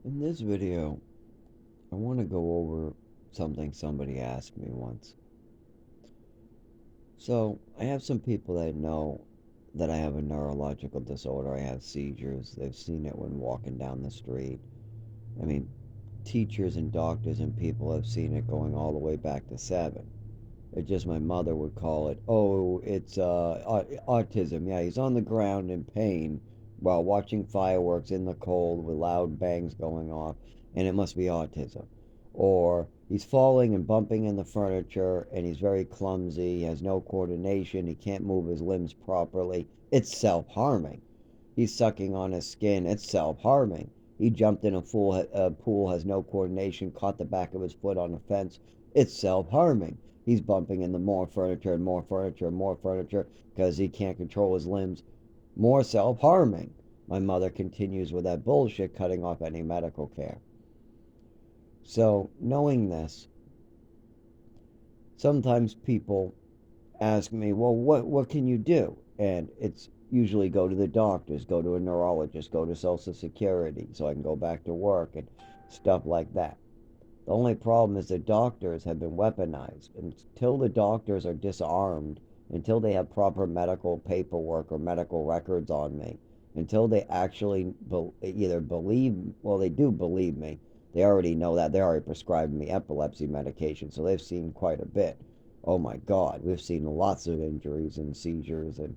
In this video, I want to go over something somebody asked me once. So, I have some people that know that I have a neurological disorder. I have seizures. They've seen it when walking down the street. I mean, teachers and doctors and people have seen it going all the way back to 7. It just my mother would call it, oh, it's autism. Yeah, he's on the ground in pain while watching fireworks in the cold with loud bangs going off, and it must be autism. Or he's falling and bumping in the furniture, and he's very clumsy, he has no coordination, he can't move his limbs properly. It's self harming. He's sucking on his skin. It's self harming. He jumped in a pool, has no coordination, caught the back of his foot on a fence. It's self harming. He's bumping into more furniture and more furniture and more furniture because he can't control his limbs. More self harming. My mother continues with that bullshit, cutting off any medical care. So, knowing this, sometimes people ask me, well, what can you do? And it's usually go to the doctors, go to a neurologist, go to Social Security so I can go back to work and stuff like that. The only problem is the doctors have been weaponized. Until the doctors are disarmed, until they have proper medical paperwork or medical records on me, until they actually either believe, well, they do believe me. They already know that. They already prescribed me epilepsy medication, so they've seen quite a bit. Oh my God, we've seen lots of injuries and seizures and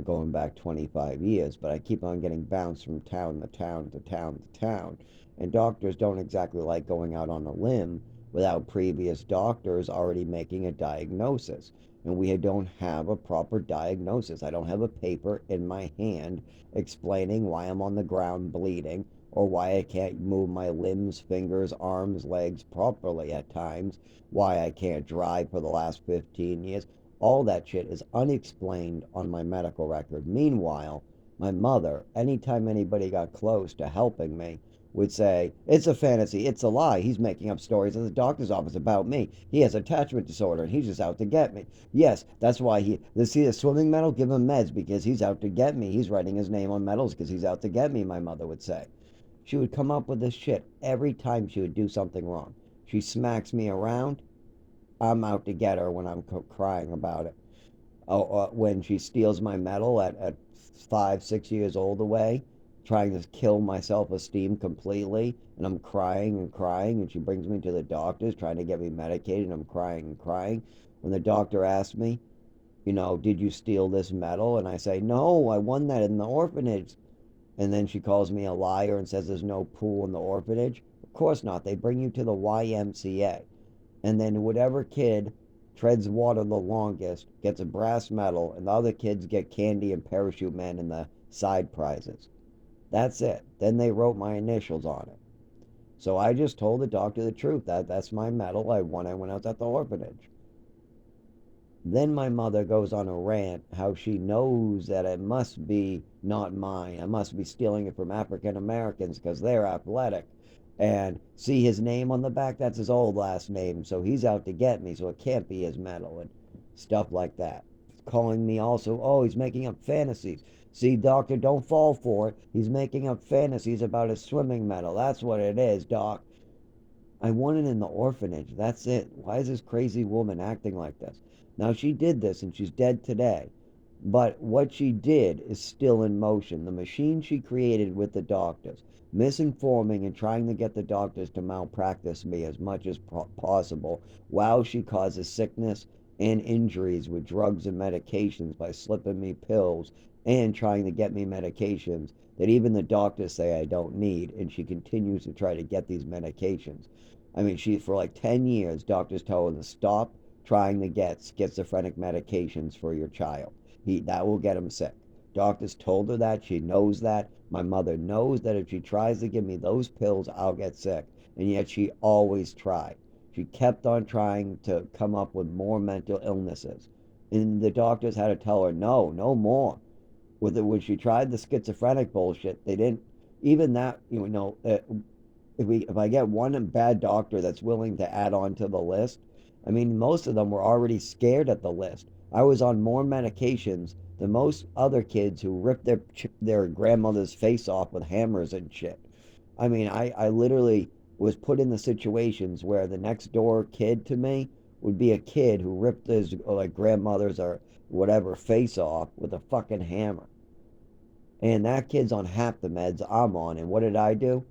going back 25 years, but I keep on getting bounced from town to town to town to town. And doctors don't exactly like going out on a limb without previous doctors already making a diagnosis. And we don't have a proper diagnosis. I don't have a paper in my hand explaining why I'm on the ground bleeding or why I can't move my limbs, fingers, arms, legs properly at times, why I can't drive for the last 15 years. All that shit is unexplained on my medical record. Meanwhile, my mother, anytime anybody got close to helping me, would say, it's a fantasy, it's a lie. He's making up stories at the doctor's office about me. He has attachment disorder and he's just out to get me. Yes, that's why see the swimming medal, give him meds because he's out to get me. He's writing his name on medals because he's out to get me, my mother would say. She would come up with this shit every time she would do something wrong. She smacks me around. I'm out to get her when I'm crying about it. Oh, when she steals my medal at 5, 6 years old away, trying to kill my self-esteem completely, and I'm crying and crying, and she brings me to the doctors trying to get me medicated, and I'm crying and crying. When the doctor asks me, did you steal this medal? And I say, no, I won that in the orphanage. And then she calls me a liar and says there's no pool in the orphanage. Of course not. They bring you to the YMCA. And then whatever kid treads water the longest gets a brass medal, and the other kids get candy and parachute man and the side prizes. That's it. Then they wrote my initials on it. So I just told the doctor the truth. That's my medal I won. I went out at the orphanage. Then my mother goes on a rant how she knows that it must be not mine. I must be stealing it from African Americans because they're athletic. And see his name on the back? That's his old last name. So he's out to get me. So it can't be his medal and stuff like that. Calling me also, oh, he's making up fantasies. See, doctor, don't fall for it. He's making up fantasies about his swimming medal. That's what it is, doc. I won it in the orphanage. That's it. Why is this crazy woman acting like this? Now, she did this and she's dead today. But what she did is still in motion. The machine she created with the doctors, misinforming and trying to get the doctors to malpractice me as much as possible while she causes sickness and injuries with drugs and medications by slipping me pills and trying to get me medications that even the doctors say I don't need. And she continues to try to get these medications. I mean, for like 10 years, doctors told her to stop trying to get schizophrenic medications for your child. That will get him sick. Doctors told her that. She knows that. My mother knows that if she tries to give me those pills, I'll get sick. And yet she always tried. She kept on trying to come up with more mental illnesses. And the doctors had to tell her, no, no more. When she tried the schizophrenic bullshit, they didn't, even that, if I get one bad doctor that's willing to add on to the list, I mean, most of them were already scared at the list. I was on more medications than most other kids who ripped their grandmother's face off with hammers and shit. I mean, I literally was put in the situations where the next door kid to me would be a kid who ripped his like grandmother's or whatever face off with a fucking hammer. And that kid's on half the meds I'm on. And what did I do?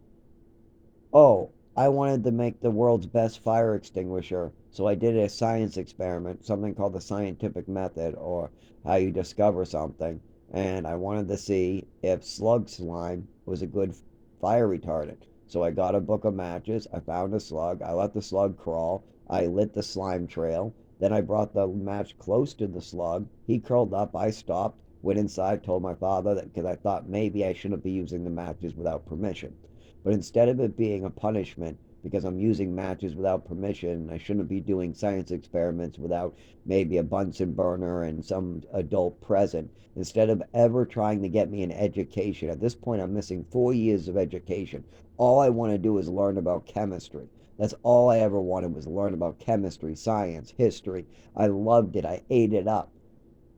Oh, I wanted to make the world's best fire extinguisher. So I did a science experiment, something called the scientific method, or how you discover something. And I wanted to see if slug slime was a good fire retardant. So I got a book of matches. I found a slug. I let the slug crawl. I lit the slime trail. Then I brought the match close to the slug. He curled up. I stopped, went inside, told my father that because I thought maybe I shouldn't be using the matches without permission. But instead of it being a punishment because I'm using matches without permission, I shouldn't be doing science experiments without maybe a Bunsen burner and some adult present. Instead of ever trying to get me an education, at this point I'm missing 4 years of education. All I want to do is learn about chemistry. That's all I ever wanted was learn about chemistry, science, history. I loved it. I ate it up.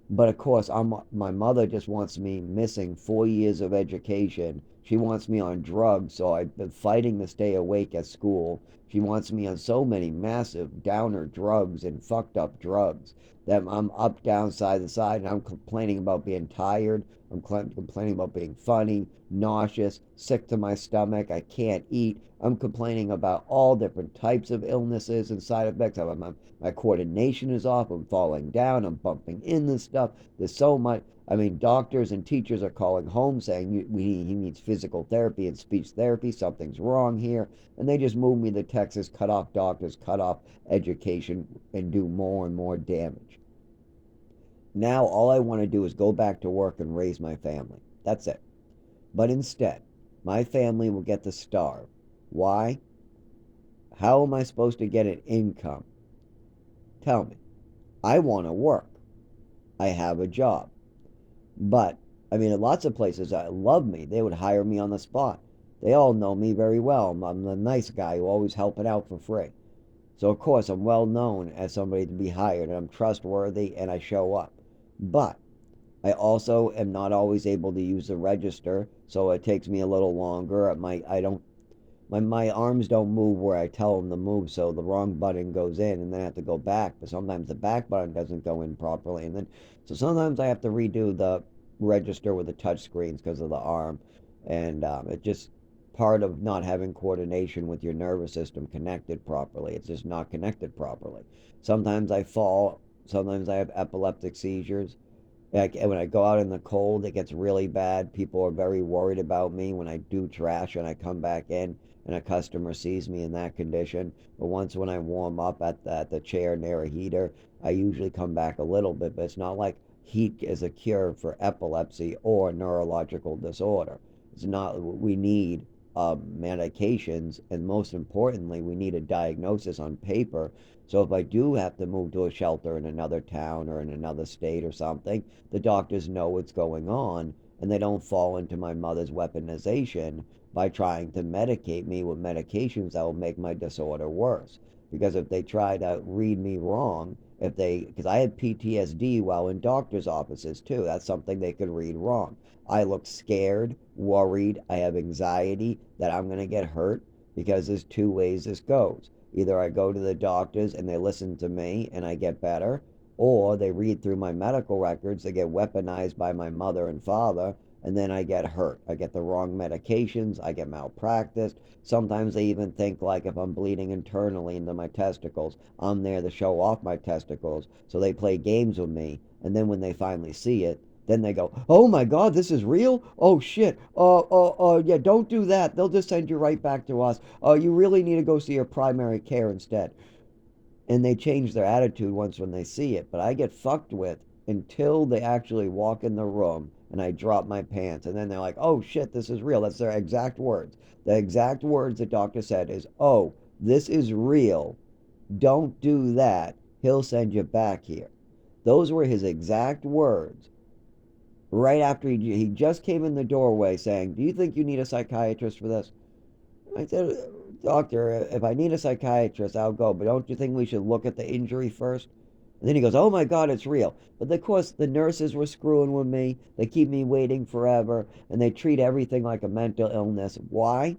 But of course, my mother just wants me missing 4 years of education. She wants me on drugs, so I've been fighting to stay awake at school. She wants me on so many massive downer drugs and fucked up drugs that I'm up, down, side to side, and I'm complaining about being tired. I'm complaining about being funny, nauseous, sick to my stomach. I can't eat. I'm complaining about all different types of illnesses and side effects. My coordination is off. I'm falling down. I'm bumping into stuff. There's so much. I mean, doctors and teachers are calling home saying he needs physical therapy and speech therapy. Something's wrong here. And they just move me to Texas, cut off doctors, cut off education, and do more and more damage. Now, all I want to do is go back to work and raise my family. That's it. But instead, my family will get to starve. Why? How am I supposed to get an income? Tell me. I want to work. I have a job. But, I mean, in lots of places that love me, they would hire me on the spot. They all know me very well. I'm the nice guy who always helping out for free. So, of course, I'm well known as somebody to be hired, and I'm trustworthy, and I show up. But I also am not always able to use the register, so it takes me a little longer. I don't my arms don't move where I tell them to move, so the wrong button goes in, and then I have to go back. But sometimes the back button doesn't go in properly, and then so sometimes I have to redo the register with the touch screens because of the arm, and it just part of not having coordination with your nervous system connected properly. It's just not connected properly. Sometimes I fall. Sometimes I have epileptic seizures. Like when I go out in the cold, it gets really bad. People are very worried about me when I do trash and I come back in and a customer sees me in that condition. But once when I warm up at the chair near a heater, I usually come back a little bit. But it's not like heat is a cure for epilepsy or neurological disorder. It's not. We need medications, and most importantly, we need a diagnosis on paper. So if I do have to move to a shelter in another town or in another state or something, the doctors know what's going on and they don't fall into my mother's weaponization by trying to medicate me with medications that will make my disorder worse. Because if they try to read me wrong, because I had PTSD while in doctor's offices too, that's something they could read wrong. I look scared, worried, I have anxiety that I'm going to get hurt because there's two ways this goes. Either I go to the doctors and they listen to me and I get better, or they read through my medical records, they get weaponized by my mother and father, and then I get hurt. I get the wrong medications, I get malpracticed. Sometimes they even think like if I'm bleeding internally into my testicles, I'm there to show off my testicles. So they play games with me, and then when they finally see it, then they go, "Oh my God, this is real? Oh shit! Yeah, don't do that. They'll just send you right back to us. You really need to go see your primary care instead." And they change their attitude once when they see it. But I get fucked with until they actually walk in the room and I drop my pants. And then they're like, "Oh shit, this is real." That's their exact words. The exact words the doctor said is, "Oh, this is real. Don't do that. He'll send you back here." Those were his exact words right after he just came in the doorway saying, "Do you think you need a psychiatrist for this?" I said, "Doctor, if I need a psychiatrist, I'll go, but don't you think we should look at the injury first?" And then he goes, "Oh my God, it's real." But of course, the nurses were screwing with me. They keep me waiting forever, and they treat everything like a mental illness. Why?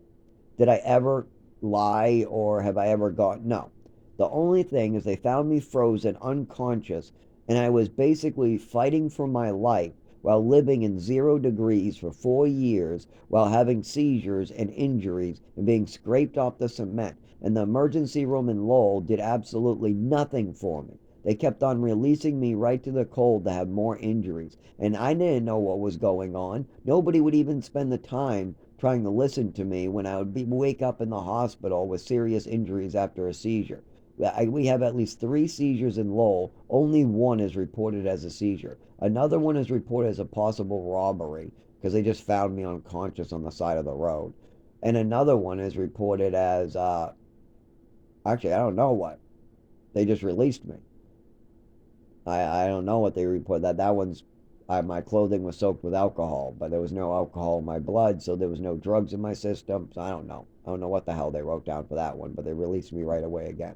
Did I ever lie or have I ever gone? No. The only thing is they found me frozen, unconscious, and I was basically fighting for my life while living in 0 degrees for 4 years while having seizures and injuries and being scraped off the cement. And the emergency room in Lowell did absolutely nothing for me. They kept on releasing me right to the cold to have more injuries. And I didn't know what was going on. Nobody would even spend the time trying to listen to me when I would wake up in the hospital with serious injuries after a seizure. We have at least 3 seizures in Lowell. Only one is reported as a seizure. Another one is reported as a possible robbery because they just found me unconscious on the side of the road. And another one is reported as, actually, I don't know what. They just released me. I don't know what they report. That one's, my clothing was soaked with alcohol, but there was no alcohol in my blood, so there was no drugs in my system. So I don't know. I don't know what the hell they wrote down for that one, but they released me right away again.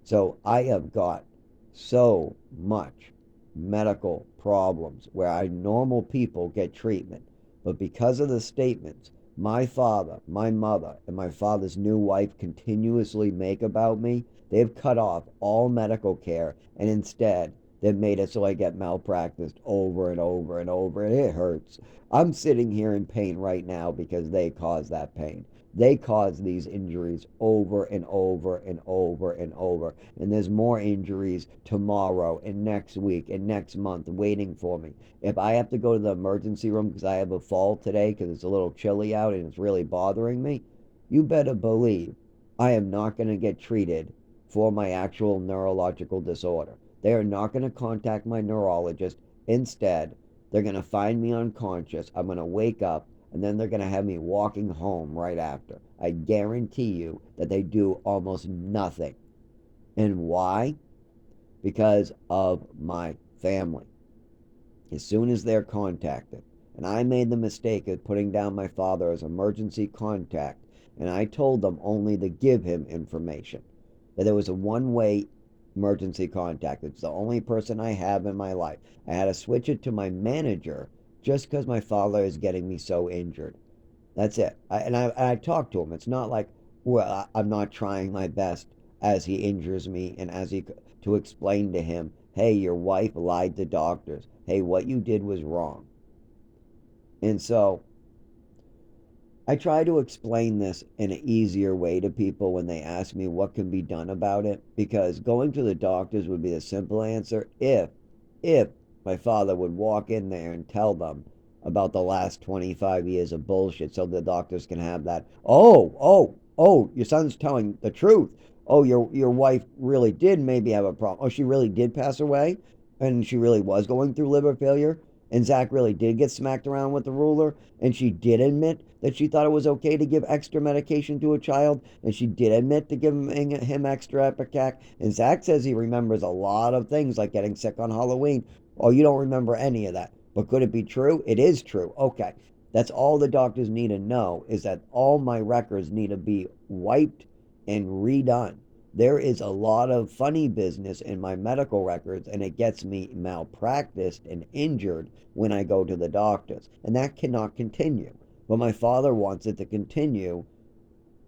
So I have got so much medical problems where normal people get treatment. But because of the statements my father, my mother, and my father's new wife continuously make about me, they've cut off all medical care and instead they've made it so I get malpracticed over and over and over, and it hurts. I'm sitting here in pain right now because they caused that pain. They cause these injuries over and over and over and over. And there's more injuries tomorrow and next week and next month waiting for me. If I have to go to the emergency room because I have a fall today because it's a little chilly out and it's really bothering me, you better believe I am not going to get treated for my actual neurological disorder. They are not going to contact my neurologist. Instead, they're going to find me unconscious. I'm going to wake up and then they're going to have me walking home right after. I guarantee you that they do almost nothing. And why? Because of my family. As soon as they're contacted, and I made the mistake of putting down my father as emergency contact, and I told them only to give him information. That there was a one-way emergency contact. It's the only person I have in my life. I had to switch it to my manager just because my father is getting me so injured. That's it. I talked to him. It's not like, well, I'm not trying my best as he injures me and as he to explain to him, hey, your wife lied to doctors. Hey, what you did was wrong. And so I try to explain this in an easier way to people when they ask me what can be done about it, because going to the doctors would be the simple answer if my father would walk in there and tell them about the last 25 years of bullshit so the doctors can have that. Oh, your son's telling the truth. Oh, your wife really did maybe have a problem. Oh, she really did pass away and she really was going through liver failure and Zach really did get smacked around with the ruler, and she did admit that she thought it was okay to give extra medication to a child, and she did admit to giving him extra Epicac, and Zach says he remembers a lot of things like getting sick on Halloween. Oh, you don't remember any of that. But could it be true? It is true. Okay. That's all the doctors need to know is that all my records need to be wiped and redone. There is a lot of funny business in my medical records and it gets me malpracticed and injured when I go to the doctors. And that cannot continue. But my father wants it to continue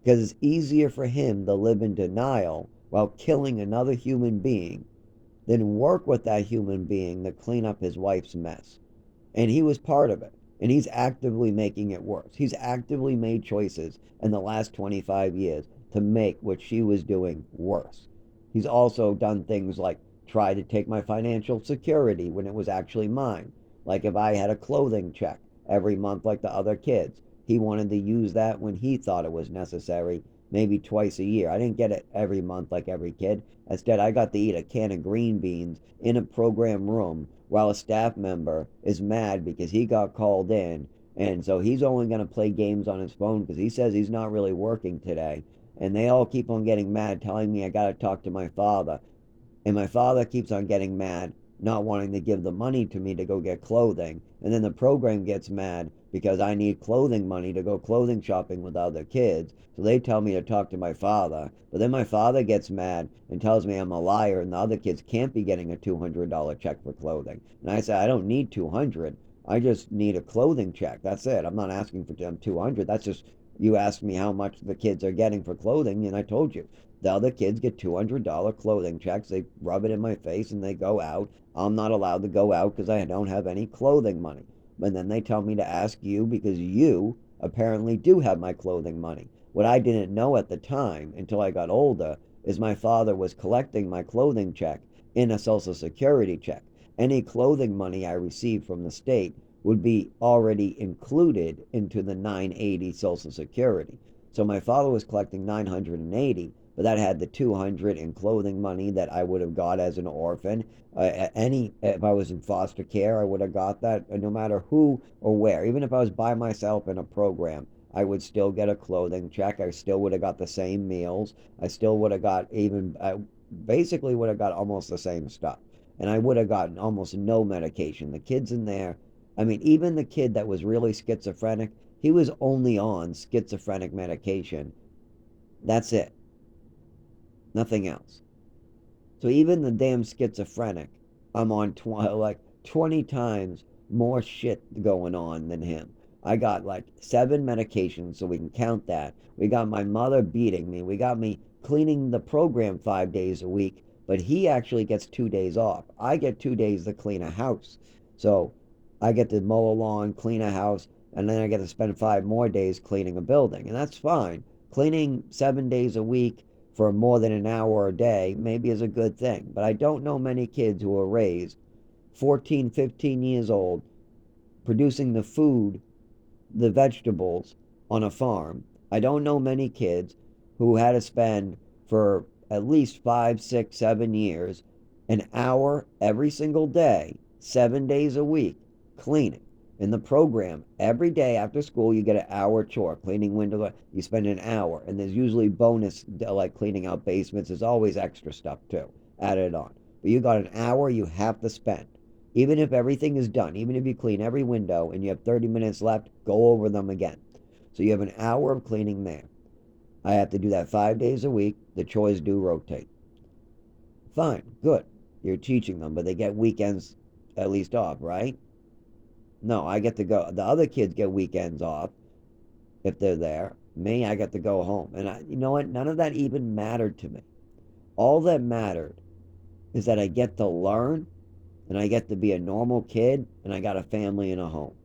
because it's easier for him to live in denial while killing another human being than work with that human being to clean up his wife's mess. And he was part of it. And he's actively making it worse. He's actively made choices in the last 25 years to make what she was doing worse. He's also done things like try to take my financial security when it was actually mine. Like if I had a clothing check every month like the other kids, he wanted to use that when he thought it was necessary, maybe twice a year. I didn't get it every month like every kid. Instead, I got to eat a can of green beans in a program room while a staff member is mad because he got called in. And so he's only going to play games on his phone because he says he's not really working today. And they all keep on getting mad, telling me I got to talk to my father. And my father keeps on getting mad, not wanting to give the money to me to go get clothing. And then the program gets mad because I need clothing money to go clothing shopping with other kids. So they tell me to talk to my father. But then my father gets mad and tells me I'm a liar and the other kids can't be getting a $200 check for clothing. And I say, I don't need 200. I just need a clothing check. That's it. I'm not asking for them 200. That's just You asked me how much the kids are getting for clothing, and I told you. The other kids get $200 clothing checks. They rub it in my face and they go out. I'm not allowed to go out because I don't have any clothing money. But then they tell me to ask you because you apparently do have my clothing money. What I didn't know at the time until I got older is my father was collecting my clothing check in a Social Security check. Any clothing money I received from the state would be already included into the 980 Social Security. So my father was collecting 980, but that had the 200 in clothing money that I would have got as an orphan. If I was in foster care, I would have got that no matter who or where. Even if I was by myself in a program, I would still get a clothing check. I still would have got the same meals. I still would have got basically would have got almost the same stuff. And I would have gotten almost no medication. The kids in there, I mean, even the kid that was really schizophrenic, he was only on schizophrenic medication. That's it. Nothing else. So even the damn schizophrenic, I'm on like 20 times more shit going on than him. I got like 7 medications, so we can count that. We got my mother beating me. We got me cleaning the program 5 days a week, but he actually gets 2 days off. I get 2 days to clean a house. So I get to mow a lawn, clean a house, and then I get to spend 5 more days cleaning a building. And that's fine. Cleaning 7 days a week for more than an hour a day maybe is a good thing. But I don't know many kids who are raised 14, 15 years old, producing the food, the vegetables on a farm. I don't know many kids who had to spend for at least 5, 6, 7 years an hour every single day, 7 days a week, cleaning. In the program, every day after school, you get an hour chore, cleaning windows. You spend an hour, and there's usually bonus, like cleaning out basements. There's always extra stuff too, added on. But you got an hour you have to spend. Even if everything is done, even if you clean every window and you have 30 minutes left, go over them again. So you have an hour of cleaning there. I have to do that 5 days a week. The chores do rotate. Fine, good. You're teaching them, but they get weekends at least off, right? No, I get to go. The other kids get weekends off if they're there. Me, I get to go home. And you know what? None of that even mattered to me. All that mattered is that I get to learn and I get to be a normal kid and I got a family and a home.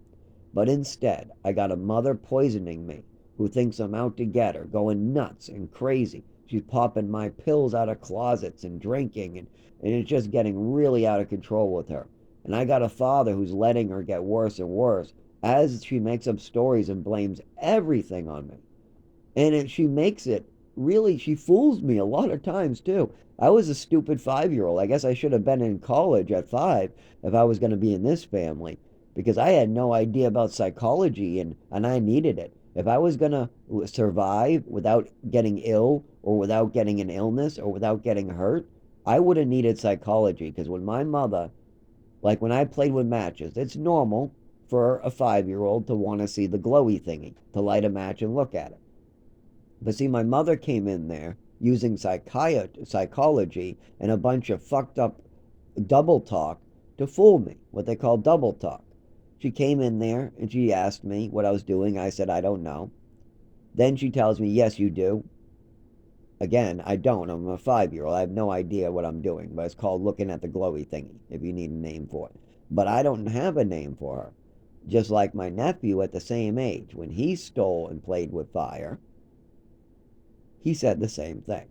But instead, I got a mother poisoning me who thinks I'm out to get her, going nuts and crazy. She's popping my pills out of closets and drinking, and it's just getting really out of control with her. And I got a father who's letting her get worse and worse as she makes up stories and blames everything on me. She makes it really, she fools me a lot of times too. I was a stupid 5 year old. I guess I should have been in college at 5 if I was going to be in this family because I had no idea about psychology and I needed it. If I was going to survive without getting ill or without getting an illness or without getting hurt, I would have needed psychology because when my mother, like when I played with matches, it's normal for a 5 year old to want to see the glowy thingy, to light a match and look at it. But see, my mother came in there using psychology and a bunch of fucked up double talk to fool me, what they call double talk. She came in there and she asked me what I was doing. I said, I don't know. Then she tells me, yes, you do. Again, I don't. I'm a 5 year old. I have no idea what I'm doing, but it's called looking at the glowy thingy, if you need a name for it. But I don't have a name for her. Just like my nephew at the same age, when he stole and played with fire, he said the same thing.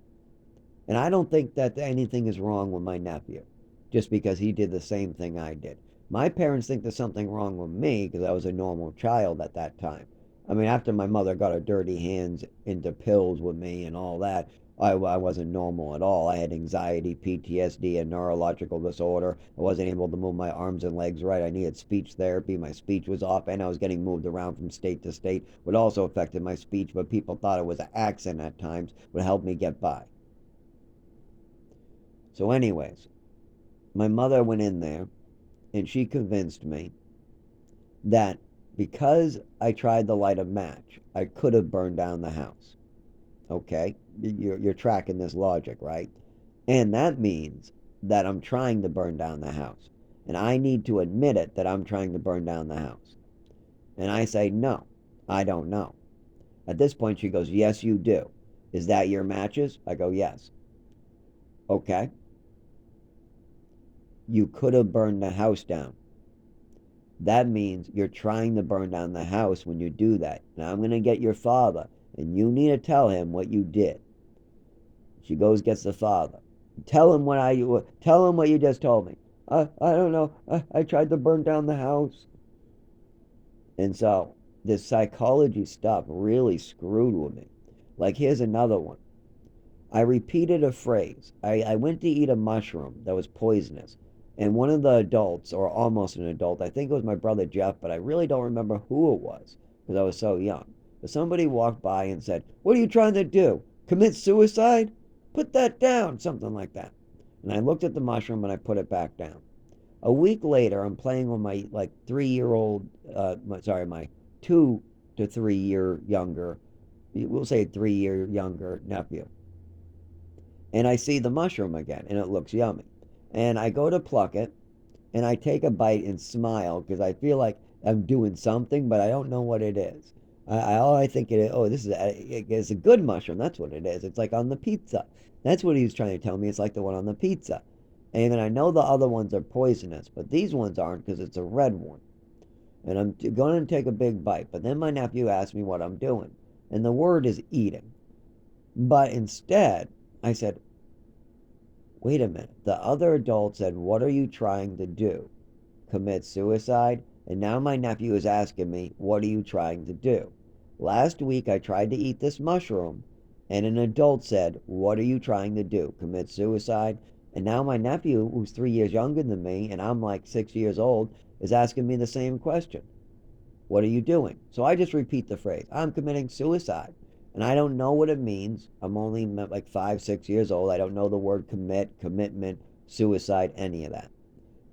And I don't think that anything is wrong with my nephew just because he did the same thing I did. My parents think there's something wrong with me because I was a normal child at that time. I mean, after my mother got her dirty hands into pills with me and all that, I wasn't normal at all. I had anxiety, PTSD, a neurological disorder. I wasn't able to move my arms and legs right. I needed speech therapy. My speech was off, and I was getting moved around from state to state, which also affected my speech, but people thought it was an accent at times, would help me get by. So, anyways, my mother went in there and she convinced me that because I tried to light a match, I could have burned down the house. Okay? You're tracking this logic, right? And that means that I'm trying to burn down the house. And I need to admit that I'm trying to burn down the house. And I say, no, I don't know. At this point, she goes, yes, you do. Is that your matches? I go, yes. Okay. You could have burned the house down. That means you're trying to burn down the house when you do that. Now I'm going to get your father, and you need to tell him what you did. She goes, gets the father. Tell him what you just told me. I don't know. I tried to burn down the house. And so this psychology stuff really screwed with me. Like, here's another one. I repeated a phrase. I went to eat a mushroom that was poisonous. And one of the adults, or almost an adult, I think it was my brother Jeff, but I really don't remember who it was because I was so young. But somebody walked by and said, what are you trying to do? Commit suicide? Put that down, something like that. And I looked at the mushroom and I put it back down. A week later, I'm playing with my like 3 year old, my 2 to 3 year younger, we'll say 3 year younger nephew. And I see the mushroom again and it looks yummy. And I go to pluck it and I take a bite and smile because I feel like I'm doing something, but I don't know what it is. All I think it is, oh, it's a good mushroom. That's what it is. It's like on the pizza. That's what he was trying to tell me. It's like the one on the pizza. And then I know the other ones are poisonous, but these ones aren't because it's a red one. And I'm going to take a big bite. But then my nephew asked me what I'm doing. And the word is eating. But instead, I said, wait a minute. The other adult said, what are you trying to do? Commit suicide? And now my nephew is asking me, what are you trying to do? Last week I tried to eat this mushroom, and an adult said, what are you trying to do? Commit suicide? And now my nephew, who's 3 years younger than me, and I'm like 6 years old, is asking me the same question. What are you doing? So I just repeat the phrase, I'm committing suicide. And I don't know what it means. I'm only like 5, 6 years old. I don't know the word commit, commitment, suicide, any of that.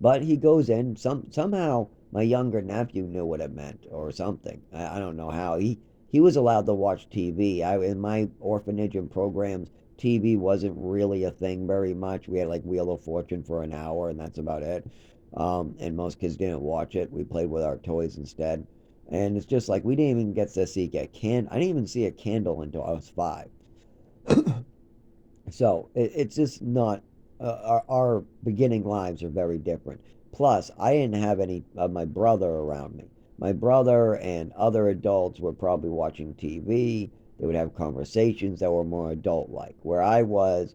But he goes in. Somehow my younger nephew knew what it meant or something. I don't know how. He was allowed to watch TV. In my orphanage and programs, TV wasn't really a thing very much. We had like Wheel of Fortune for an hour, and that's about it. And most kids didn't watch it. We played with our toys instead. And it's just like we didn't even get to see a can. I didn't even see a candle until I was 5. So it's just not. Our beginning lives are very different. Plus, I didn't have any of my brother around me. My brother and other adults were probably watching TV. They would have conversations that were more adult like. Where I was,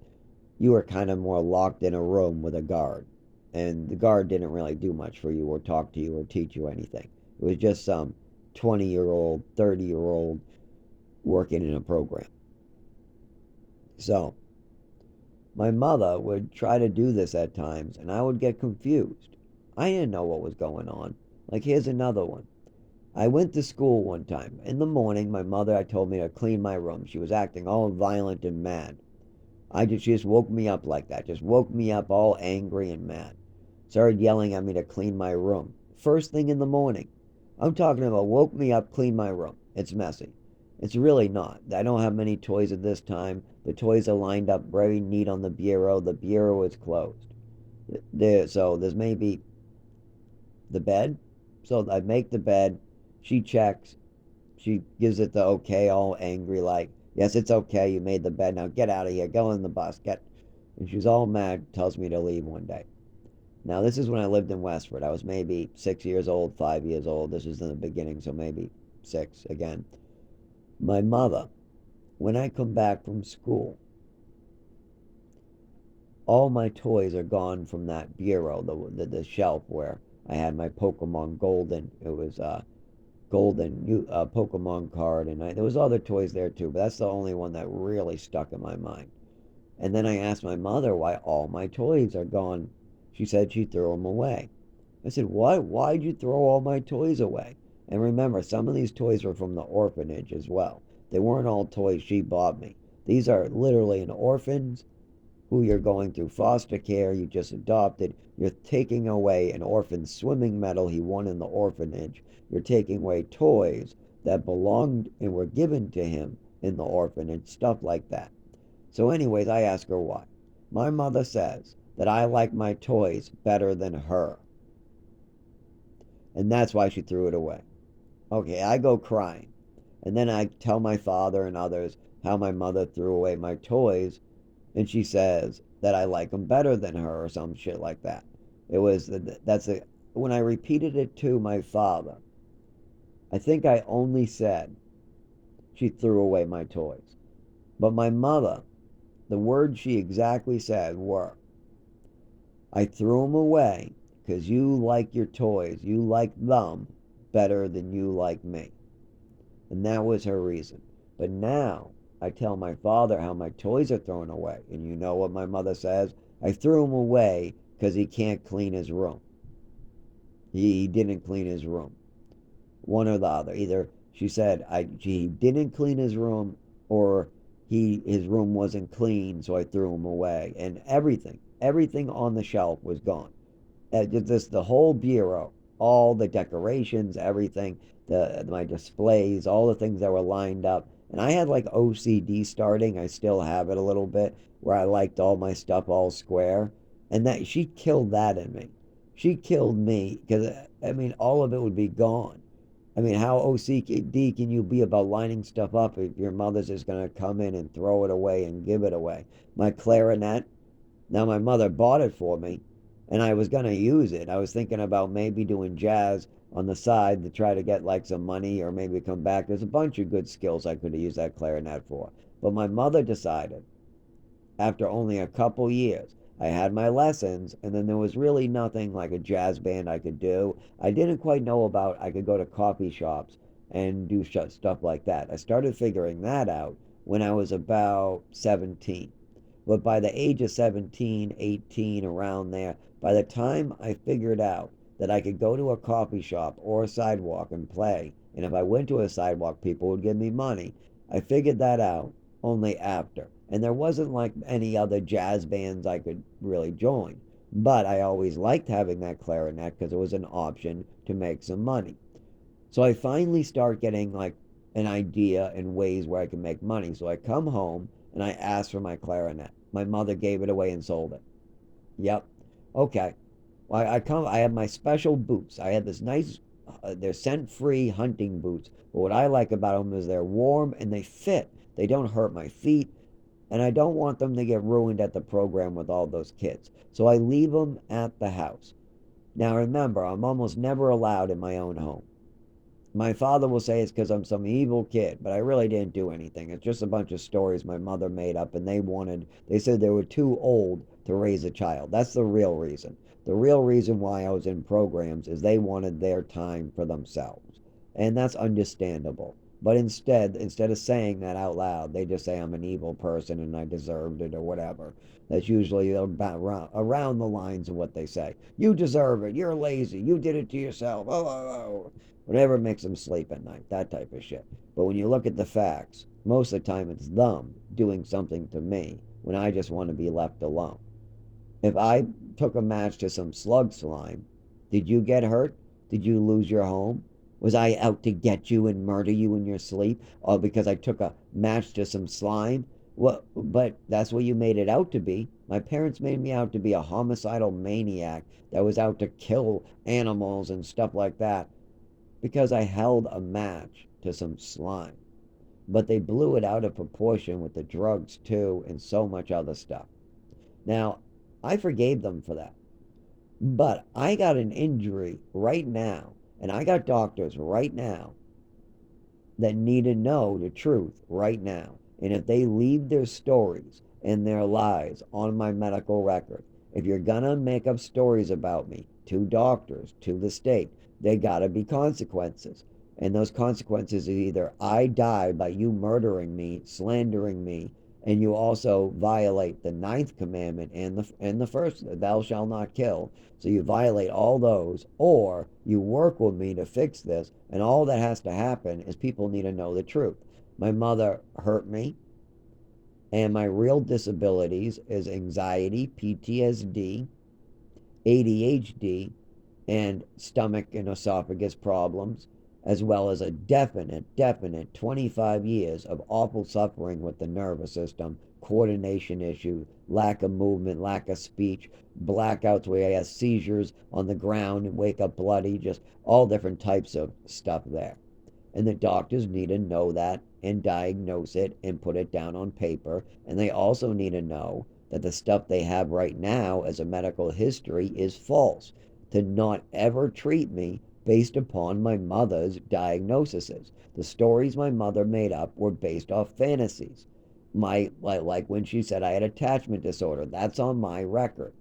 you were kind of more locked in a room with a guard. And the guard didn't really do much for you or talk to you or teach you anything. It was just some 20-year-old, 30-year-old working in a program. So, my mother would try to do this at times, and I would get confused. I didn't know what was going on. Like, here's another one. I went to school one time. In the morning, my mother had told me to clean my room. She was acting all violent and mad. She just woke me up like that. Just woke me up all angry and mad. Started yelling at me to clean my room. First thing in the morning. I'm talking about woke me up, clean my room. It's messy. It's really not. I don't have many toys at this time. The toys are lined up very neat on the bureau. The bureau is closed. So there's maybe the bed. So I make the bed. She checks. She gives it the okay, all angry, like, yes, it's okay. You made the bed. Now get out of here. Go in the bus. Get. And she's all mad, tells me to leave one day. Now, this is when I lived in Westford. I was maybe 6 years old, 5 years old. This was in the beginning, so maybe 6 again. My mother, when I come back from school, all my toys are gone from that bureau, the shelf where I had my Pokemon Golden. It was Golden Pokemon card, and there was other toys there too, but that's the only one that really stuck in my mind. And then I asked my mother why all my toys are gone. She said she threw them away. I said, what? Why'd you throw all my toys away? And remember, some of these toys were from the orphanage as well. They weren't all toys she bought me. These are literally an orphans who you're going through foster care, you just adopted. You're taking away an orphan's swimming medal he won in the orphanage. You're taking away toys that belonged and were given to him in the orphanage, stuff like that. So anyways, I ask her why. My mother says that I like my toys better than her. And that's why she threw it away. Okay, I go crying. And then I tell my father and others how my mother threw away my toys, and she says that I like them better than her or some shit like that. It was that's a when I repeated it to my father, I think I only said she threw away my toys. But my mother, the words she exactly said were, I threw them away because you like your toys. You like them better than you like me. And that was her reason. But now I tell my father how my toys are thrown away. And you know what my mother says? I threw them away because he can't clean his room. He didn't clean his room. One or the other. Either she said he didn't clean his room, or his room wasn't clean, so I threw him away. And everything on the shelf was gone. The whole bureau, all the decorations, everything, my displays, all the things that were lined up. And I had like OCD starting. I still have it a little bit, where I liked all my stuff all square. And that she killed that in me. She killed me because I mean all of it would be gone. I mean, how OCD can you be about lining stuff up if your mother's just going to come in and throw it away and give it away? My clarinet, now my mother bought it for me, and I was gonna use it. I was thinking about maybe doing jazz on the side to try to get like some money or maybe come back. There's a bunch of good skills I could have used that clarinet for. But my mother decided after only a couple years. I had my lessons, and then there was really nothing like a jazz band I could do. I didn't quite know about I could go to coffee shops and do stuff like that. I started figuring that out when I was about 17. But by the age of 17, 18, around there, by the time I figured out that I could go to a coffee shop or a sidewalk and play, and if I went to a sidewalk, people would give me money, I figured that out only after. And there wasn't like any other jazz bands I could really join. But I always liked having that clarinet because it was an option to make some money. So I finally start getting like an idea and ways where I can make money. So I come home and I ask for my clarinet. My mother gave it away and sold it. Yep. Okay. Well, I have my special boots. I had this nice, they're scent-free hunting boots. But what I like about them is they're warm and they fit. They don't hurt my feet, and I don't want them to get ruined at the program with all those kids. So I leave them at the house. Now remember, I'm almost never allowed in my own home. My father will say it's because I'm some evil kid, but I really didn't do anything. It's just a bunch of stories my mother made up, and they said they were too old to raise a child. That's the real reason. The real reason why I was in programs is they wanted their time for themselves. And that's understandable. But instead of saying that out loud, they just say I'm an evil person and I deserved it or whatever. That's usually around the lines of what they say. You deserve it. You're lazy. You did it to yourself. Oh, oh, oh. Whatever makes them sleep at night. That type of shit. But when you look at the facts, most of the time it's them doing something to me when I just want to be left alone. If I took a match to some slug slime, did you get hurt? Did you lose your home? Was I out to get you and murder you in your sleep? Or because I took a match to some slime? Well, but that's what you made it out to be. My parents made me out to be a homicidal maniac that was out to kill animals and stuff like that because I held a match to some slime. But they blew it out of proportion with the drugs too and so much other stuff. Now, I forgave them for that. But I got an injury right now, and I got doctors right now that need to know the truth right now. And if they leave their stories and their lies on my medical record, if you're gonna make up stories about me to doctors, to the state, they gotta be consequences. And those consequences is either I die by you murdering me, slandering me, and you also violate the ninth commandment and the first, thou shalt not kill. So you violate all those, or you work with me to fix this, and all that has to happen is people need to know the truth. My mother hurt me, and my real disabilities is anxiety, PTSD, ADHD, and stomach and esophagus problems, as well as a definite 25 years of awful suffering with the nervous system, coordination issues, lack of movement, lack of speech, blackouts where I have seizures on the ground and wake up bloody, just all different types of stuff there. And the doctors need to know that and diagnose it and put it down on paper. And they also need to know that the stuff they have right now as a medical history is false. To not ever treat me based upon my mother's diagnoses. The stories my mother made up were based off fantasies. Like when she said I had attachment disorder, that's on my record.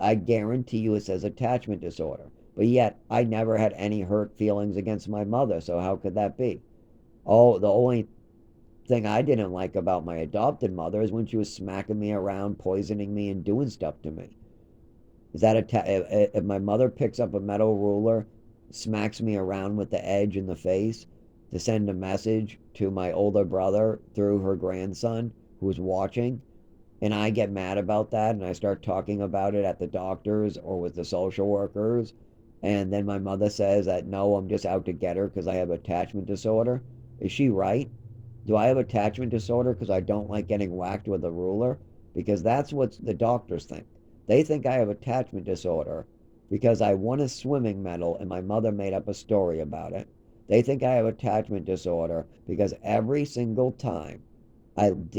I guarantee you it says attachment disorder. But yet, I never had any hurt feelings against my mother, so how could that be? Oh, the only thing I didn't like about my adopted mother is when she was smacking me around, poisoning me, and doing stuff to me. Is that if my mother picks up a metal ruler, smacks me around with the edge in the face to send a message to my older brother through her grandson who's watching, and I get mad about that and I start talking about it at the doctors or with the social workers, and then my mother says that no, I'm just out to get her because I have attachment disorder. Is she right? Do I have attachment disorder because I don't like getting whacked with a ruler? Because that's what the doctors think. They think I have attachment disorder because I won a swimming medal and my mother made up a story about it. They think I have attachment disorder because every single time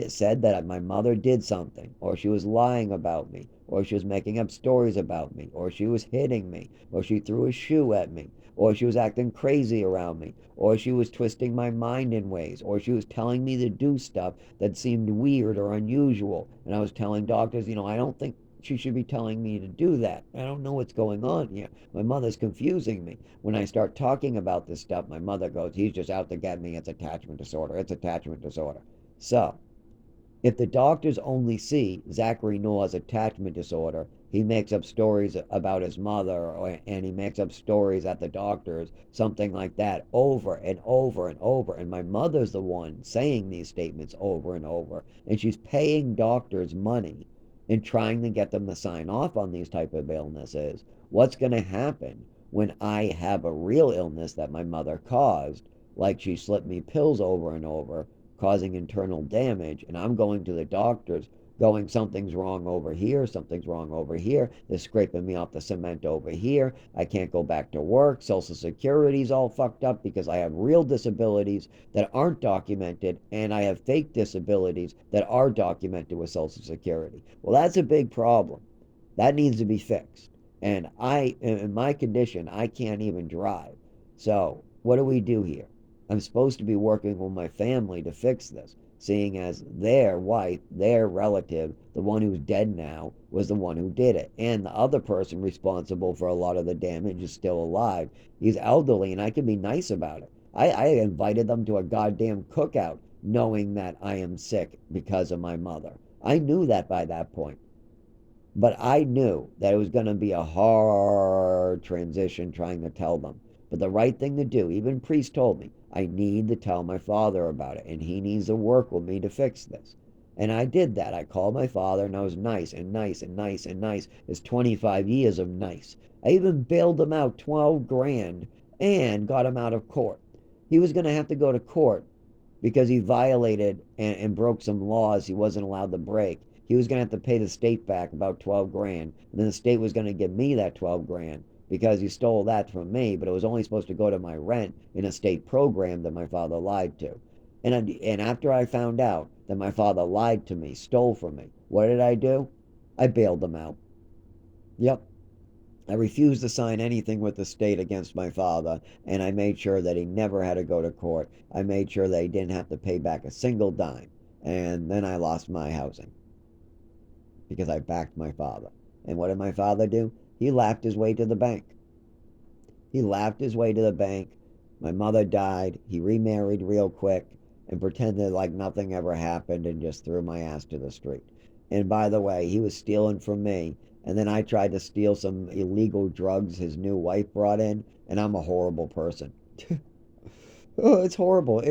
said that my mother did something, or she was lying about me, or she was making up stories about me, or she was hitting me, or she threw a shoe at me, or she was acting crazy around me, or she was twisting my mind in ways, or she was telling me to do stuff that seemed weird or unusual. And I was telling doctors, I don't think she should be telling me to do that. I don't know what's going on here. My mother's confusing me. When I start talking about this stuff, my mother goes, he's just out to get me. It's attachment disorder. It's attachment disorder. So, if the doctors only see Zachary Nor's attachment disorder, he makes up stories about his mother, and he makes up stories at the doctors, something like that, over and over and over. And my mother's the one saying these statements over and over, and she's paying doctors money and trying to get them to sign off on these type of illnesses. What's going to happen when I have a real illness that my mother caused, like she slipped me pills over and over, causing internal damage, and I'm going to the doctors going, something's wrong over here, something's wrong over here, they're scraping me off the cement over here, I can't go back to work, Social Security's all fucked up because I have real disabilities that aren't documented, and I have fake disabilities that are documented with Social Security. Well, that's a big problem. That needs to be fixed. And in my condition, I can't even drive. So, what do we do here? I'm supposed to be working with my family to fix this, seeing as their wife, their relative, the one who's dead now, was the one who did it. And the other person responsible for a lot of the damage is still alive. He's elderly, and I can be nice about it. I invited them to a goddamn cookout knowing that I am sick because of my mother. I knew that by that point. But I knew that it was going to be a hard transition trying to tell them. But the right thing to do, even Priest told me, I need to tell my father about it, and he needs to work with me to fix this. And I did that. I called my father, and I was nice and nice and nice and nice. It's 25 years of nice. I even bailed him out 12 grand and got him out of court. He was going to have to go to court because he violated and broke some laws he wasn't allowed to break. He was going to have to pay the state back about 12 grand. And then the state was going to give me that 12 grand because he stole that from me, but it was only supposed to go to my rent in a state program that my father lied to. And after I found out that my father lied to me, stole from me, what did I do? I bailed him out. Yep. I refused to sign anything with the state against my father, and I made sure that he never had to go to court. I made sure that he didn't have to pay back a single dime. And then I lost my housing because I backed my father. And what did my father do? He laughed his way to the bank. He laughed his way to the bank. My mother died. He remarried real quick and pretended like nothing ever happened and just threw my ass to the street. And by the way, he was stealing from me. And then I tried to steal some illegal drugs his new wife brought in, and I'm a horrible person. Oh, it's horrible.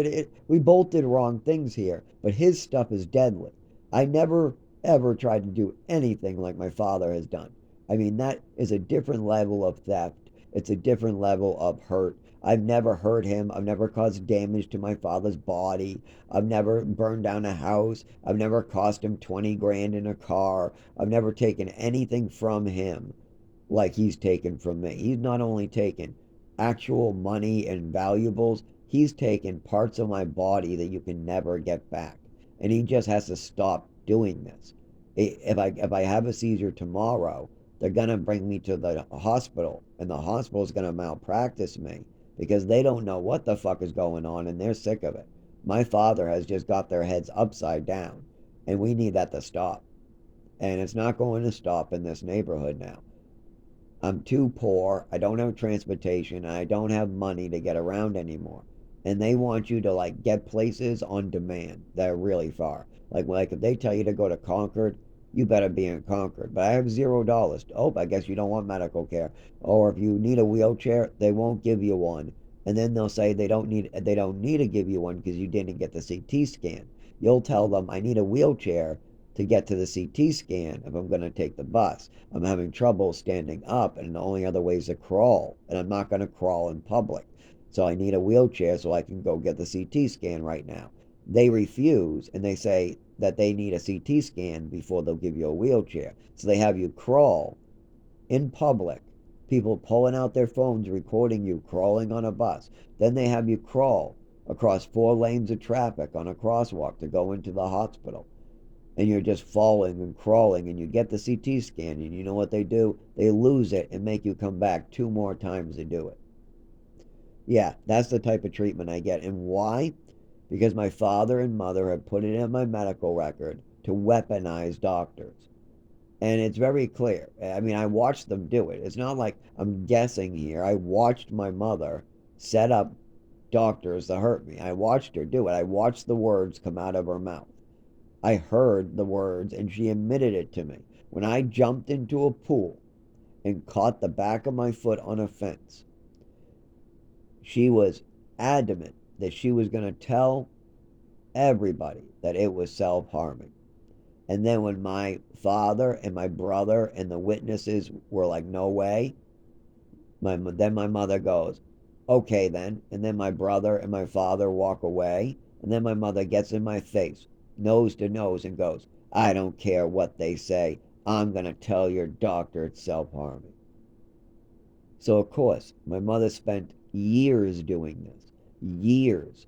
We both did wrong things here, but his stuff is deadly. I never, ever tried to do anything like my father has done. I mean, that is a different level of theft. It's a different level of hurt. I've never hurt him. I've never caused damage to my father's body. I've never burned down a house. I've never cost him 20 grand in a car. I've never taken anything from him like he's taken from me. He's not only taken actual money and valuables, he's taken parts of my body that you can never get back. And he just has to stop doing this. If I have a seizure tomorrow, they're going to bring me to the hospital, and the hospital is going to malpractice me because they don't know what the fuck is going on and they're sick of it. My father has just got their heads upside down, and we need that to stop. And it's not going to stop in this neighborhood now. I'm too poor. I don't have transportation. And I don't have money to get around anymore. And they want you to like get places on demand that are really far. Like if they tell you to go to Concord, you better be in Concord. But I have $0. Oh, I guess you don't want medical care. Or if you need a wheelchair, they won't give you one. And then they'll say they don't need to give you one because you didn't get the CT scan. You'll tell them I need a wheelchair to get to the CT scan if I'm going to take the bus. I'm having trouble standing up, and the only other way is to crawl, and I'm not going to crawl in public. So I need a wheelchair so I can go get the CT scan right now. They refuse, and they say that they need a CT scan before they'll give you a wheelchair. So they have you crawl in public, people pulling out their phones, recording you crawling on a bus. Then they have you crawl across 4 lanes of traffic on a crosswalk to go into the hospital, and you're just falling and crawling, and you get the CT scan, and you know what they do? They lose it and make you come back 2 more times to do it. Yeah, that's the type of treatment I get. And why? Because my father and mother have put it in my medical record to weaponize doctors. And it's very clear. I mean, I watched them do it. It's not like I'm guessing here. I watched my mother set up doctors to hurt me. I watched her do it. I watched the words come out of her mouth. I heard the words, and she admitted it to me. When I jumped into a pool and caught the back of my foot on a fence, she was adamant that she was going to tell everybody that it was self-harming. And then when my father and my brother and the witnesses were like, no way, then my mother goes, okay then. And then my brother and my father walk away. And then my mother gets in my face, nose to nose, and goes, I don't care what they say. I'm going to tell your doctor it's self-harming. So, of course, my mother spent years doing this, years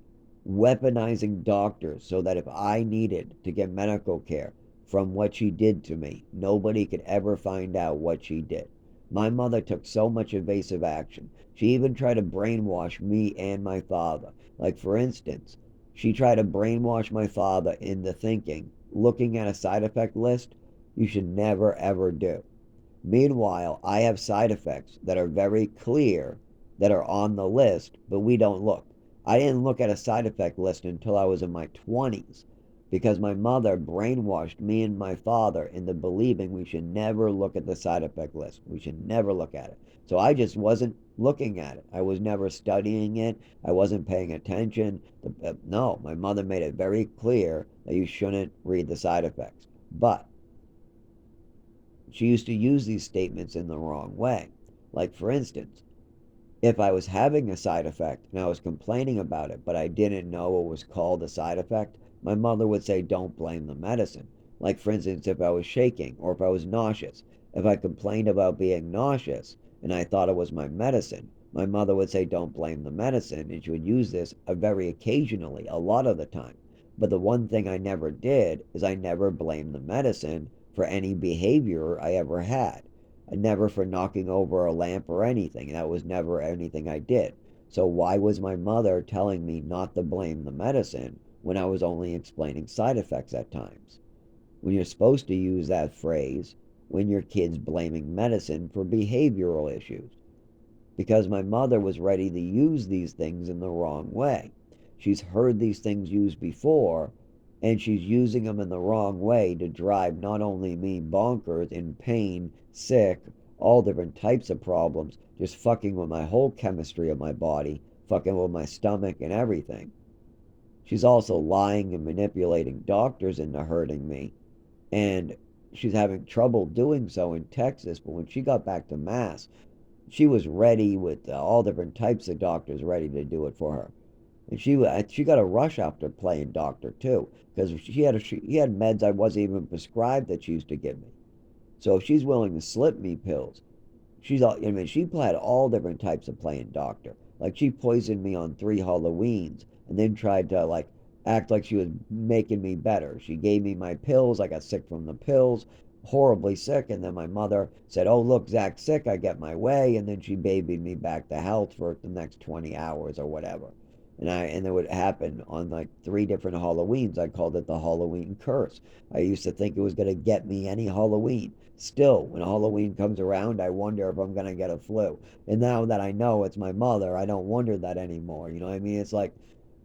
weaponizing doctors so that if I needed to get medical care from what she did to me, nobody could ever find out what she did. My mother took so much evasive action. She even tried to brainwash me and my father. Like, for instance, she tried to brainwash my father into thinking, looking at a side effect list, you should never ever do. Meanwhile, I have side effects that are very clear that are on the list, but we don't look. I didn't look at a side effect list until I was in my 20s because my mother brainwashed me and my father into believing we should never look at the side effect list. We should never look at it. So I just wasn't looking at it. I was never studying it. I wasn't paying attention. No, my mother made it very clear that you shouldn't read the side effects. But she used to use these statements in the wrong way. Like, for instance, if I was having a side effect and I was complaining about it, but I didn't know it was called a side effect, my mother would say, don't blame the medicine. Like, for instance, if I was shaking or if I was nauseous, if I complained about being nauseous and I thought it was my medicine, my mother would say, don't blame the medicine. And she would use this very occasionally, a lot of the time. But the one thing I never did is I never blamed the medicine for any behavior I ever had. Never for knocking over a lamp or anything. That was never anything I did. So why was my mother telling me not to blame the medicine when I was only explaining side effects at times? When you're supposed to use that phrase when your kid's blaming medicine for behavioral issues. Because my mother was ready to use these things in the wrong way. She's heard these things used before, and she's using them in the wrong way to drive not only me bonkers, in pain, sick, all different types of problems, just fucking with my whole chemistry of my body, fucking with my stomach and everything. She's also lying and manipulating doctors into hurting me, and she's having trouble doing so in Texas. But when she got back to Mass, she was ready with all different types of doctors ready to do it for her. And she got a rush after playing doctor too, because she had meds I wasn't even prescribed that she used to give me. So if she's willing to slip me pills, I mean, she had all different types of playing doctor. Like she poisoned me on 3 Halloweens and then tried to like act like she was making me better. She gave me my pills. I got sick from the pills, horribly sick. And then my mother said, "Oh, look, Zach's sick. I get my way." And then she babied me back to health for the next 20 hours or whatever. And it would happen on like 3 different Halloweens. I called it the Halloween curse. I used to think it was going to get me any Halloween. Still, when Halloween comes around, I wonder if I'm going to get a flu. And now that I know it's my mother, I don't wonder that anymore. You know what I mean? It's like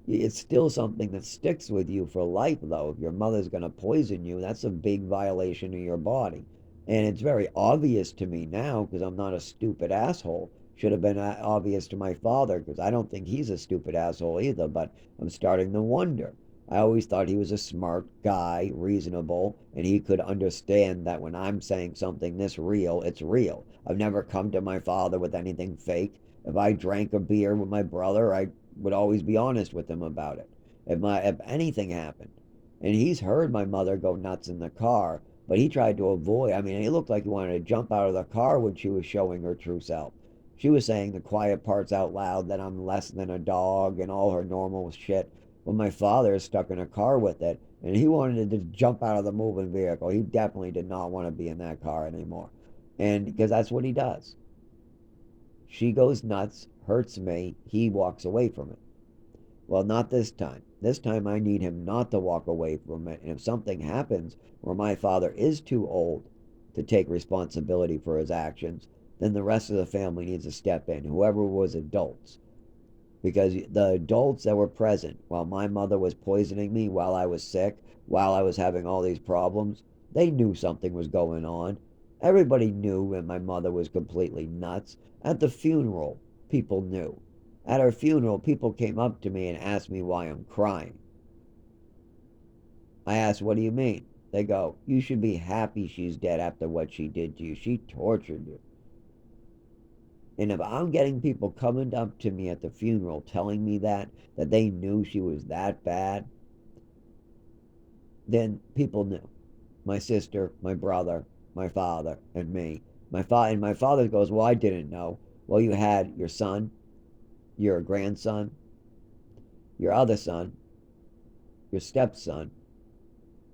it's still something that sticks with you for life, though. If your mother's going to poison you, that's a big violation of your body. And it's very obvious to me now because I'm not a stupid asshole. Should have been obvious to my father because I don't think he's a stupid asshole either, but I'm starting to wonder. I always thought he was a smart guy, reasonable, and he could understand that when I'm saying something this real, it's real. I've never come to my father with anything fake. If I drank a beer with my brother, I would always be honest with him about it. If anything happened, and he's heard my mother go nuts in the car, but he tried to avoid. I mean, he looked like he wanted to jump out of the car when she was showing her true self. She was saying the quiet parts out loud that I'm less than a dog and all her normal shit. When my father is stuck in a car with it, and he wanted to jump out of the moving vehicle. He definitely did not want to be in that car anymore, and because that's what he does. She goes nuts, hurts me, he walks away from it. Well, not this time. This time I need him not to walk away from it. And if something happens where my father is too old to take responsibility for his actions, then the rest of the family needs to step in, whoever was adults. Because the adults that were present while my mother was poisoning me, while I was sick, while I was having all these problems, they knew something was going on. Everybody knew when my mother was completely nuts. At the funeral, people knew. At her funeral, people came up to me and asked me why I'm crying. I asked, "What do you mean?" They go, "You should be happy she's dead after what she did to you. She tortured you." And if I'm getting people coming up to me at the funeral telling me that they knew she was that bad, then people knew. My sister, my brother, my father, and me. My father goes, "Well, I didn't know." Well, you had your son, your grandson, your other son, your stepson,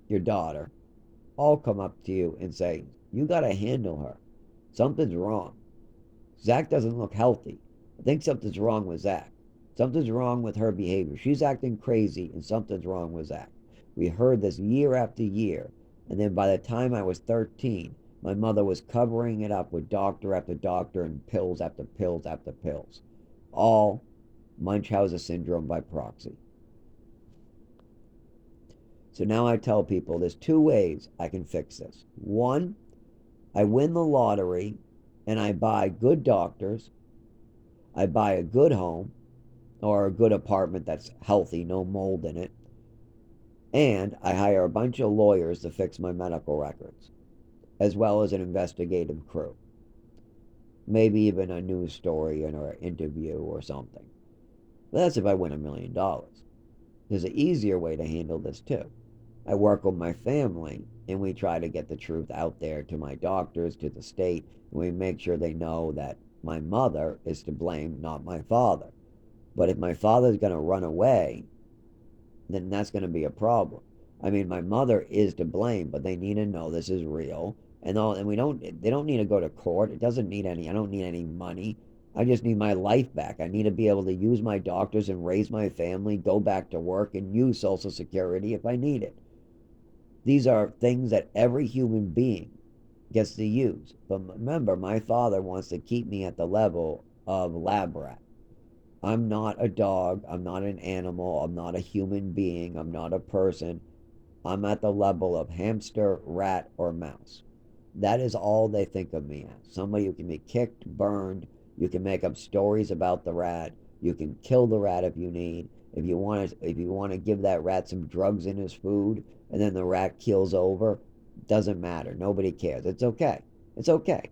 your daughter, all come up to you and say, "You got to handle her. Something's wrong. Zach doesn't look healthy. I think something's wrong with Zach. Something's wrong with her behavior. She's acting crazy, and something's wrong with Zach." We heard this year after year. And then by the time I was 13, my mother was covering it up with doctor after doctor and pills after pills after pills. All Munchausen syndrome by proxy. So now I tell people there's 2 ways I can fix this. One, I win the lottery and I buy good doctors, I buy a good home or a good apartment that's healthy, no mold in it, and I hire a bunch of lawyers to fix my medical records, as well as an investigative crew. Maybe even a news story or an interview or something. But that's if I win $1 million. There's an easier way to handle this too. I work with my family and we try to get the truth out there to my doctors, to the state, and we make sure they know that my mother is to blame, not my father. But if my father's going to run away, then that's going to be a problem. I mean, my mother is to blame, but they need to know this is real. And we don't they don't need to go to court. It doesn't need any I don't need any money. I just need my life back. I need to be able to use my doctors and raise my family, go back to work and use Social Security if I need it. These are things that every human being gets to use. But remember, my father wants to keep me at the level of lab rat. I'm not a dog. I'm not an animal. I'm not a human being. I'm not a person. I'm at the level of hamster, rat, or mouse. That is all they think of me as. Somebody who can be kicked, burned. You can make up stories about the rat. You can kill the rat if you need. If you want to give that rat some drugs in his food, and then the rat keels over, doesn't matter. Nobody cares. It's okay. It's okay.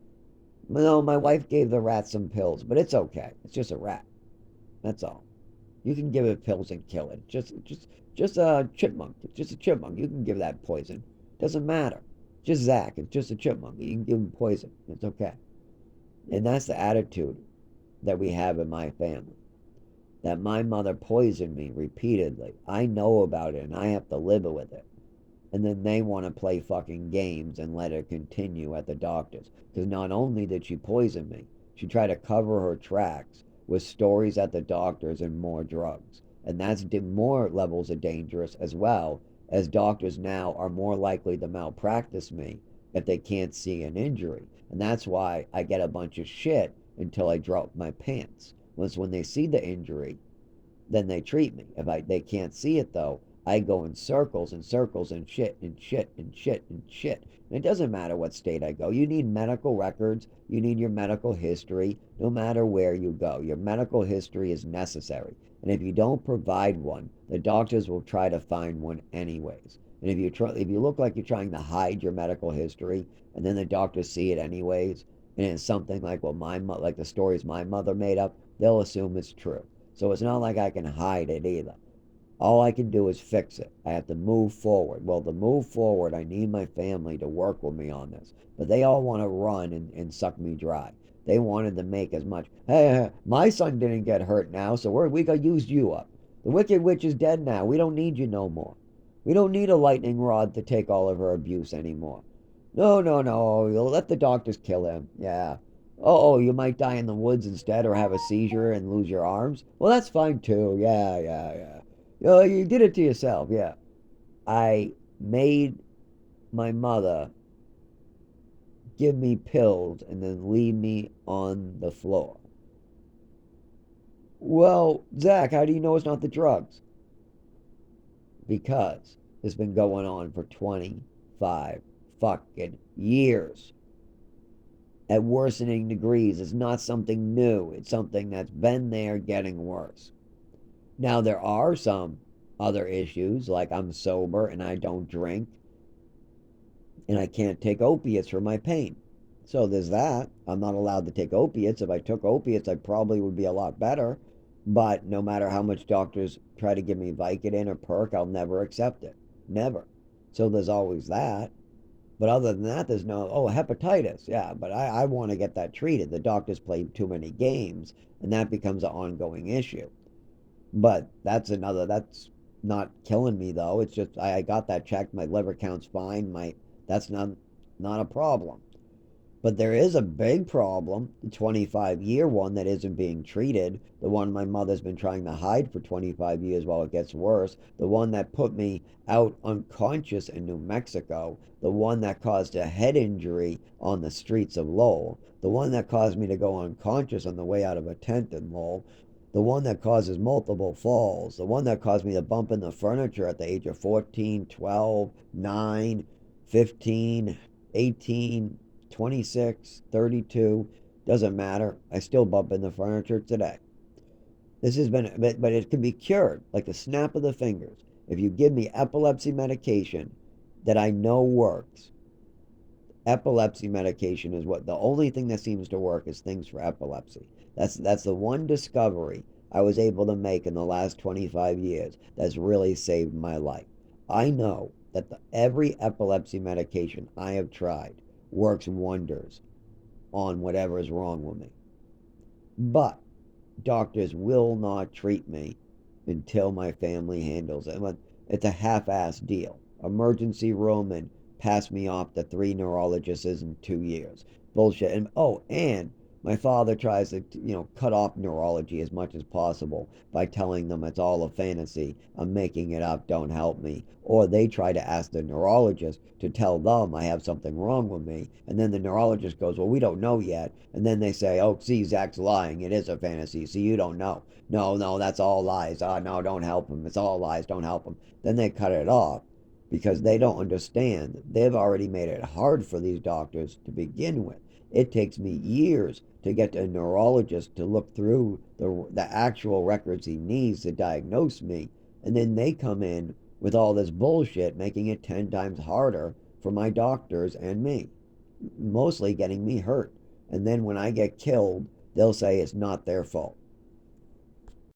No, my wife gave the rat some pills, but it's okay. It's just a rat. That's all. You can give it pills and kill it. Just a chipmunk. It's just a chipmunk. You can give that poison. Doesn't matter. Just Zach. It's just a chipmunk. You can give him poison. It's okay. And that's the attitude that we have in my family. that my mother poisoned me repeatedly. I know about it and I have to live with it. And then they want to play fucking games and let it continue at the doctor's. Because not only did she poison me, she tried to cover her tracks with stories at the doctor's and more drugs. And that's more levels of dangerous as well, as doctors now are more likely to malpractice me if they can't see an injury. And that's why I get a bunch of shit until I drop my pants. Once when they see the injury, then they treat me. If they can't see it though, I go in circles and circles and shit and shit and shit and shit. And it doesn't matter what state I go. You need medical records. You need your medical history. No matter where you go, your medical history is necessary. And if you don't provide one, the doctors will try to find one anyways. And if you look like you're trying to hide your medical history, and then the doctors see it anyways, and it's something like like the stories my mother made up, they'll assume it's true. So it's not like I can hide it either. All I can do is fix it. I have to move forward. Well, to move forward, I need my family to work with me on this. But they all want to run and suck me dry. They wanted to make as much. Hey, my son didn't get hurt now, so we got used you up. The Wicked Witch is dead now. We don't need you no more. We don't need a lightning rod to take all of her abuse anymore. No, no, no. You'll let the doctors kill him. Yeah. Oh, you might die in the woods instead or have a seizure and lose your arms. Well, that's fine too. Yeah, yeah, yeah. You did it to yourself. Yeah. I made my mother give me pills and then leave me on the floor. Well, Zach, how do you know it's not the drugs? Because it's been going on for 25 fucking years at worsening degrees. It's not something new. It's something that's been there getting worse. Now, there are some other issues, like I'm sober and I don't drink and I can't take opiates for my pain. So there's that. I'm not allowed to take opiates. If I took opiates, I probably would be a lot better. But no matter how much doctors try to give me Vicodin or Perk, I'll never accept it. Never. So there's always that. But other than that, there's no, oh, hepatitis. Yeah, but I want to get that treated. The doctors play too many games, and that becomes an ongoing issue. But that's not killing me though. It's just I got that checked. My liver count's fine. That's not a problem. But there is a big problem, the 25-year one that isn't being treated, the one my mother's been trying to hide for 25 years while it gets worse, the one that put me out unconscious in New Mexico, the one that caused a head injury on the streets of Lowell, the one that caused me to go unconscious on the way out of a tent in Lowell, the one that causes multiple falls, the one that caused me to bump in the furniture at the age of 14, 12, 9, 15, 18, 26, 32, doesn't matter. I still bump in the furniture today. This has been, but it can be cured like the snap of the fingers. If you give me epilepsy medication that I know works, epilepsy medication is what the only thing that seems to work is things for epilepsy. That's the one discovery I was able to make in the last 25 years that's really saved my life. I know that every epilepsy medication I have tried works wonders on whatever is wrong with me. But doctors will not treat me until my family handles it. It's a half-ass deal. Emergency room and pass me off to 3 neurologists in 2 years. Bullshit. And my father tries to, cut off neurology as much as possible by telling them it's all a fantasy. I'm making it up. Don't help me. Or they try to ask the neurologist to tell them I have something wrong with me. And then the neurologist goes, well, we don't know yet. And then they say, oh, see, Zach's lying. It is a fantasy. See, you don't know. No, no, that's all lies. No, don't help him. It's all lies. Don't help him. Then they cut it off because they don't understand. They've already made it hard for these doctors to begin with. It takes me years to get a neurologist to look through the actual records he needs to diagnose me. And then they come in with all this bullshit, making it 10 times harder for my doctors and me, mostly getting me hurt. And then when I get killed, they'll say it's not their fault.